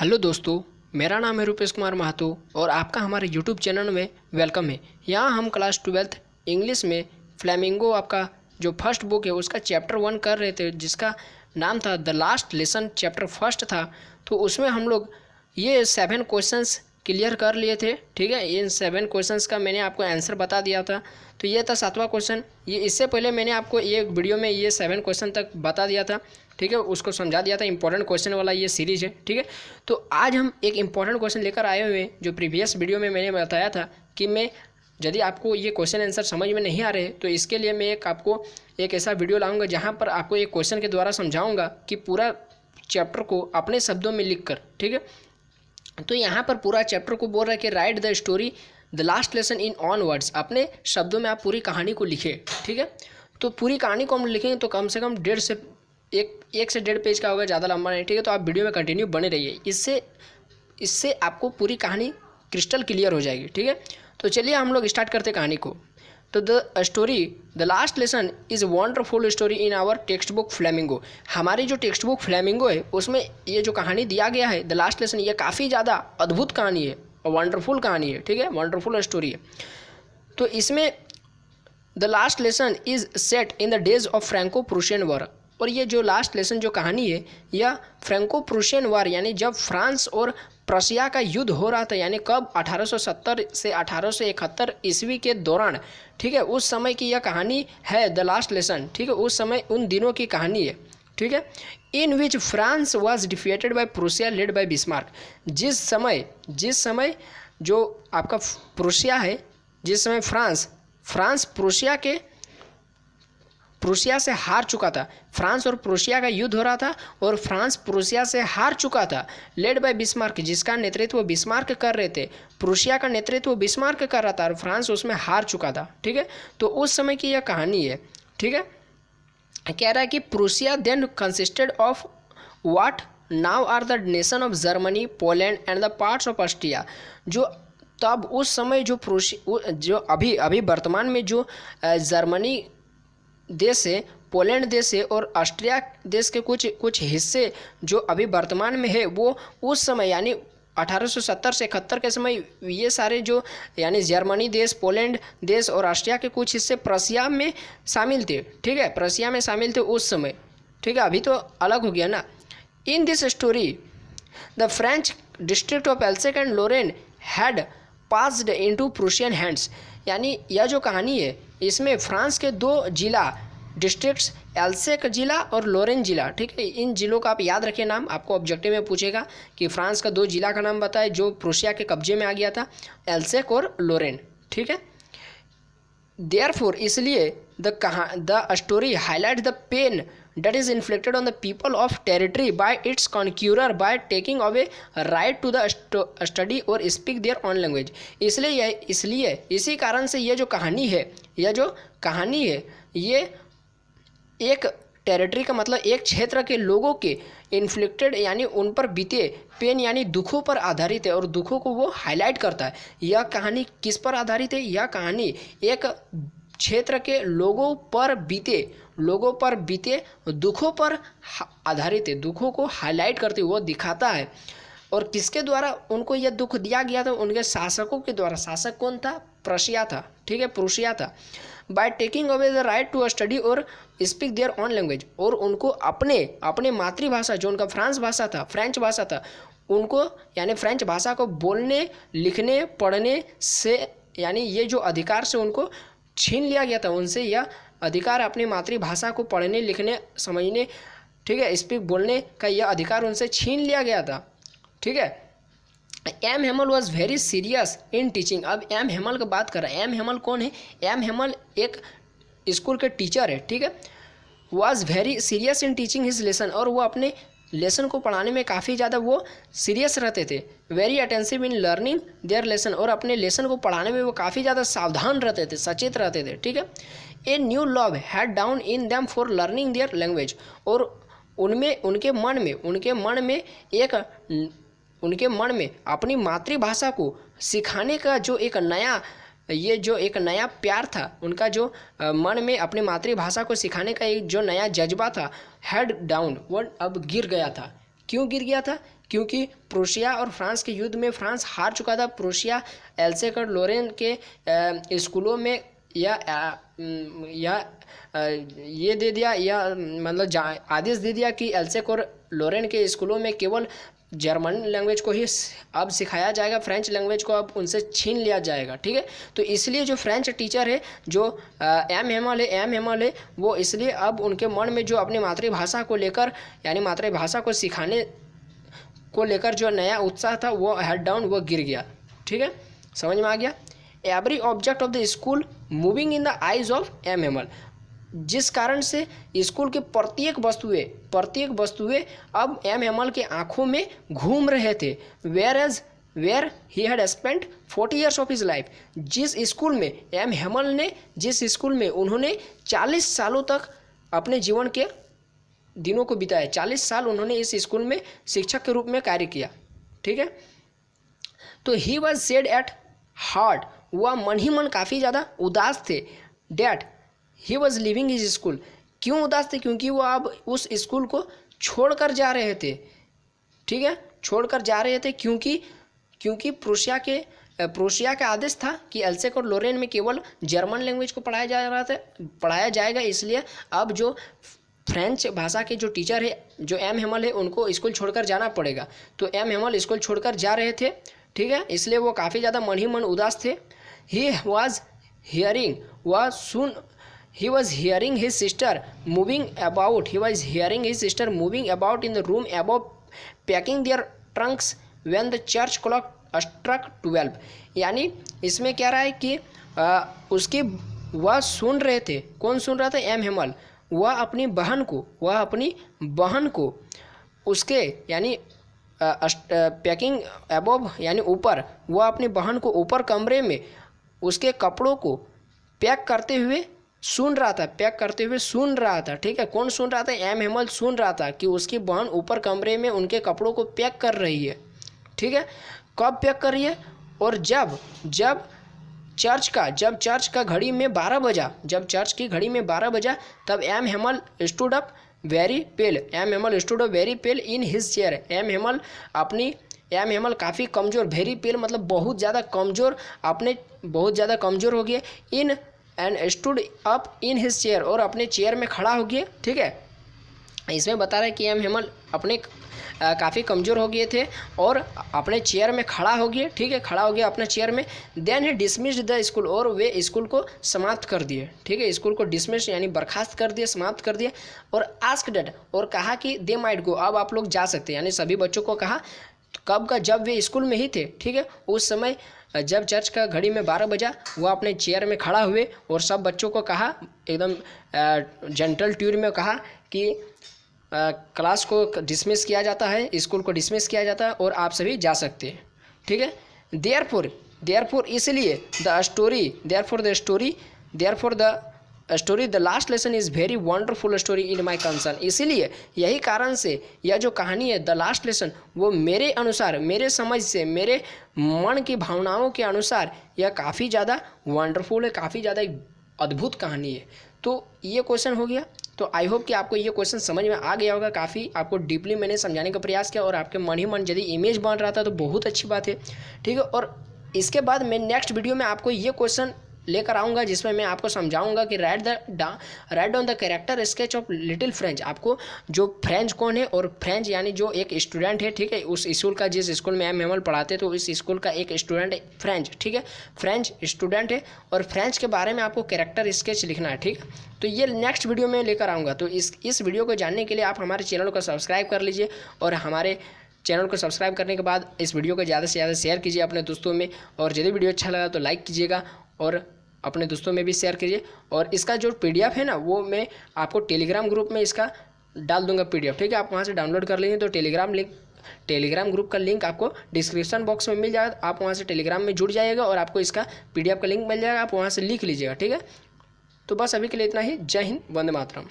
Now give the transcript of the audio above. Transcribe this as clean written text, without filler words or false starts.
Hello दोस्तों, मेरा नाम है रुपेश कुमार महतो और आपका हमारे यूट्यूब चैनल में वेलकम है। यहाँ हम क्लास 12th इंग्लिश में फ्लेमिंगो आपका जो फर्स्ट बुक है उसका चैप्टर 1 कर रहे थे, जिसका नाम था the last lesson. Chapter first था, तो उसमें हम लोग ये 7 क्वेश्चंस क्लियर कर लिए थे। ठीक है, इन 7 क्वेश्चंस का मैंने आपको आंसर बता दिया था। तो ये था 7वां क्वेश्चन। ये इससे पहले मैंने आपको ये वीडियो में ये 7 क्वेश्चन तक बता दिया था। ठीक है, उसको समझा दिया था। इंपॉर्टेंट क्वेश्चन वाला ये सीरीज है। ठीक है, तो आज हम एक इंपॉर्टेंट क्वेश्चन लेकर आए हुए हैं, जो प्रीवियस वीडियो में मैंने बताया था कि मैं यदि आपको ये क्वेश्चन आंसर समझ में नहीं आ रहे तो इसके लिए मैं आपको एक ऐसा वीडियो लाऊंगा जहाँ पर आपको एक क्वेश्चन के द्वारा समझाऊंगा कि पूरा चैप्टर को अपने शब्दों में लिख कर। ठीक है, तो यहाँ पर पूरा चैप्टर को बोल रहा है कि right the story the last lesson in on words. अपने शब्दों में आप पूरी कहानी को लिखें। ठीक है, तो पूरी कहानी को हम लिखेंगे तो कम से कम 1 से 1.5 पेज का होगा, ज़्यादा लंबा नहीं। ठीक है, तो आप वीडियो में कंटिन्यू बने रहिए। इससे आपको पूरी कहानी क्रिस्टल क्लियर हो जाएगी। ठीक है, तो चलिए हम लोग स्टार्ट करते कहानी को। तो the story the last lesson is wonderful story in our text book Flamingo. हमारी जो टेक्स्ट बुक फ्लेमिंगो है उसमें ये जो कहानी दिया गया है द लास्ट लेसन, ये काफ़ी ज़्यादा अद्भुत कहानी है और वंडरफुल कहानी है। ठीक है, वंडरफुल स्टोरी है। तो इसमें the last lesson is set in the days of Franco Prussian war. और ये जो लास्ट लेसन जो कहानी है यह फ्रैंको प्रूशियन वॉर, यानी जब फ्रांस और प्रशिया का युद्ध हो रहा था, यानी कब 1870 से 1871 ईस्वी के दौरान। ठीक है, उस समय की यह कहानी है द लास्ट लेसन। ठीक है, उस समय उन दिनों की कहानी है। ठीक है, in which France was defeated by Prussia led by Bismarck. जिस समय जो आपका प्रूशिया है, जिस समय फ्रांस प्रूशिया से हार चुका था। फ्रांस और प्रूशिया का युद्ध हो रहा था और फ्रांस प्रूशिया से हार चुका था। लेड बाय बिस्मार्क, जिसका नेतृत्व बिस्मार्क कर रहे थे। प्रूशिया का नेतृत्व बिस्मार्क कर रहा था और फ्रांस उसमें हार चुका था। ठीक है, तो उस समय की यह कहानी है। ठीक है, कह रहा है कि Prussia then consisted of what now are the nation of Germany, Poland and the parts of Austria. जो तब उस समय जो अभी वर्तमान में जो जर्मनी देश है, पोलैंड देश है और ऑस्ट्रिया देश के कुछ हिस्से जो अभी वर्तमान में है, वो उस समय यानी 1870 से 71 के समय ये सारे जो यानी जर्मनी देश, पोलैंड देश और ऑस्ट्रिया के कुछ हिस्से प्रशिया में शामिल थे। ठीक है, प्रशिया में शामिल थे उस समय। ठीक है, अभी तो अलग हो गया ना। In this story the French district of Alsace and Lorraine had passed into Prussian hands. यानी यह जो कहानी है इसमें फ्रांस के 2 जिला डिस्ट्रिक्ट्स, एल्सेक जिला और लोरेन जिला। ठीक है, इन जिलों का आप याद रखिए नाम, आपको ऑब्जेक्टिव में पूछेगा कि फ्रांस का 2 जिला का नाम बताए जो प्रूशिया के कब्जे में आ गया था, एल्सेक और लोरेन। ठीक है, देयरफॉर इसलिए the story highlight the pain that is inflicted on the people of territory by its conqueror by taking away right to the study or speak their own language। इसलिए इसी कारण से ये जो कहानी है ये एक टेरिटरी का मतलब एक क्षेत्र के लोगों के इन्फ्लिक्टेड यानी उन पर बीते पेन यानी दुखों पर आधारित है और दुखों को वो हाईलाइट करता है। यह कहानी किस पर आधारित है? यह कहानी एक क्षेत्र के लोगों पर बीते दुखों पर आधारित है। दुखों को हाईलाइट करते हुए वो दिखाता है। और किसके द्वारा उनको यह दुख दिया गया था? उनके शासकों के द्वारा। शासक कौन था? प्रशिया था। ठीक है, प्रूशिया था। By taking away the right to study और स्पीक देयर ऑन लैंग्वेज। और उनको अपने मातृभाषा जो उनका फ्रेंच भाषा था, उनको यानी फ्रेंच भाषा को बोलने, लिखने, पढ़ने से यानी ये जो अधिकार से उनको छीन लिया गया था, उनसे यह अधिकार अपनी मातृभाषा को पढ़ने, लिखने, समझने, ठीक है, स्पीक बोलने का यह अधिकार उनसे छीन लिया गया था। ठीक है, M Hamel was very serious in teaching. अब एम हेमल की बात कर रहा है। एम हेमल कौन है? एम हेमल एक स्कूल के टीचर है। ठीक है, was very serious in teaching his lesson. और वो अपने लेसन को पढ़ाने में काफ़ी ज़्यादा वो सीरियस रहते थे। Very attentive in learning their lesson. और अपने लेसन को पढ़ाने में वो काफ़ी ज़्यादा सावधान रहते थे, सचेत रहते थे। ठीक है, a new love had down in them for learning their language. और उनके मन में अपनी मातृभाषा को सिखाने का जो एक नया प्यार था, उनका जो मन में अपनी मातृभाषा को सिखाने का एक जो नया जज्बा था, हेड डाउन, वो अब गिर गया था। क्यों गिर गया था? क्योंकि प्रूशिया और फ्रांस के युद्ध में फ्रांस हार चुका था। प्रूशिया एल्से कर लोरेन के स्कूलों में या ये दे दिया, या मतलब आदेश दे दिया कि एल्से और लोरेन के स्कूलों में केवल जर्मन लैंग्वेज को ही अब सिखाया जाएगा, फ्रेंच लैंग्वेज को अब उनसे छीन लिया जाएगा। ठीक है, तो इसलिए जो फ्रेंच टीचर है, जो एम हेमल है, वो इसलिए अब उनके मन में जो अपनी मातृभाषा को लेकर, यानी मातृभाषा को सिखाने को लेकर जो नया उत्साह था वो हेड डाउन, वो गिर गया। ठीक है, समझ में आ गया। Every object of the school moving in the eyes of M Hamel, जिस कारण से स्कूल के प्रत्येक वस्तुएं अब एम हेमल के आंखों में घूम रहे थे। Where he had spent 40 years of his life, जिस स्कूल में एम हेमल ने, जिस स्कूल में उन्होंने 40 सालों तक अपने जीवन के दिनों को बिताया, 40 साल उन्होंने इस स्कूल में शिक्षक के रूप में कार्य किया। ठीक है, तो he was said at heart, वह मन ही मन काफ़ी ज़्यादा उदास थे। That he was living his school, क्यों उदास थे? क्योंकि वो अब उस स्कूल को छोड़कर जा रहे थे। ठीक है, छोड़कर जा रहे थे क्योंकि प्रूशिया का आदेश था कि एल्सेक और लोरेन में केवल जर्मन लैंग्वेज को पढ़ाया जाएगा। इसलिए अब जो फ्रेंच भाषा के जो टीचर है, जो एम हेमल है, उनको स्कूल छोड़कर जाना पड़ेगा। तो एम हेमल स्कूल छोड़कर जा रहे थे। ठीक है, इसलिए वो काफ़ी ज़्यादा मन ही मन उदास थे। He was hearing his sister moving about. He was hearing his sister moving about in the room above, packing their trunks when the church clock struck 12. यानी इसमें क्या रहा है कि उसकी वह सुन रहे थे। कौन सुन रहा था? एम हेमल। वह अपनी बहन को उसके यानी पैकिंग अबव यानी ऊपर, वह अपनी बहन को ऊपर कमरे में उसके कपड़ों को पैक करते हुए सुन रहा था। ठीक है, कौन सुन रहा था? एम हेमल सुन रहा था कि उसकी बहन ऊपर कमरे में उनके कपड़ों को पैक कर रही है। ठीक है, कब पैक कर रही है? और जब चर्च का घड़ी में 12 बजा, जब चर्च की घड़ी में 12 बजा, तब M Hamel stood up very pale in his chair. M Hamel काफ़ी कमज़ोर, वेरी पेल मतलब बहुत ज़्यादा कमज़ोर हो गए। In and stood up in his chair, और अपने चेयर में खड़ा हो गए। ठीक है, इसमें बता रहा है कि एम हेमल अपने काफ़ी कमज़ोर हो गए थे और अपने चेयर में खड़ा हो गए। ठीक है, खड़ा हो गया अपने चेयर में। Then he dismissed the school, और वे स्कूल को समाप्त कर दिए। ठीक है, स्कूल को डिसमिस यानी बर्खास्त कर दिए, समाप्त कर दिए। और आस्क्ड डेट, और कहा कि दे माइट गो, अब आप लोग जा सकते हैं। यानी सभी बच्चों को कहा, कब का? जब वे स्कूल में ही थे। ठीक है, उस समय जब चर्च का घड़ी में 12 बजा, वह अपने चेयर में खड़ा हुए और सब बच्चों को कहा, एकदम जेंटल ट्यून में कहा कि क्लास को डिसमिस किया जाता है, स्कूल को डिसमिस किया जाता है और आप सभी जा सकते हैं। ठीक है, देयरफॉर इसलिए the last lesson is very wonderful story in my concern. इसीलिए यही कारण से यह जो कहानी है द लास्ट लेसन, वो मेरे अनुसार, मेरे समझ से, मेरे मन की भावनाओं के अनुसार यह काफ़ी ज़्यादा वंडरफुल है, काफ़ी ज़्यादा एक अद्भुत कहानी है। तो ये क्वेश्चन हो गया। तो आई होप कि आपको ये क्वेश्चन समझ में आ गया होगा। काफ़ी आपको डीपली मैंने समझाने का प्रयास किया और आपके मन ही मन यदि इमेज बन रहा था तो बहुत अच्छी बात है। ठीक है, और इसके बाद मैं नेक्स्ट वीडियो में आपको ये क्वेश्चन लेकर आऊँगा जिसमें मैं आपको समझाऊंगा कि write down the character sketch of little French. आपको जो फ्रेंच कौन है, और फ्रेंच यानी जो एक स्टूडेंट है। ठीक है, उस स्कूल का, जिस स्कूल में एम हेमल पढ़ाते तो इस स्कूल का एक स्टूडेंट है फ्रेंच। ठीक है, फ्रेंच स्टूडेंट है और फ्रेंच के बारे में आपको कैरेक्टर स्केच लिखना है। ठीक है, तो ये नेक्स्ट वीडियो में लेकर आऊँगा। तो इस वीडियो को जानने के लिए आप हमारे चैनल को सब्सक्राइब कर लीजिए, और हमारे चैनल को सब्सक्राइब करने के बाद इस वीडियो को ज़्यादा से ज़्यादा शेयर कीजिए अपने दोस्तों में, और यदि वीडियो अच्छा लगा तो लाइक कीजिएगा और अपने दोस्तों में भी शेयर कीजिए। और इसका जो PDF है ना, वो मैं आपको टेलीग्राम ग्रुप में इसका डाल दूंगा PDF। ठीक है, आप वहाँ से डाउनलोड कर लीजिए। तो टेलीग्राम ग्रुप का लिंक आपको डिस्क्रिप्शन बॉक्स में मिल जाएगा। आप वहाँ से टेलीग्राम में जुड़ जाइएगा और आपको इसका PDF का लिंक मिल जाएगा, आप वहाँ से लिख लीजिएगा। ठीक है, तो बस अभी के लिए इतना ही। जय हिंद, वंदे मातरम।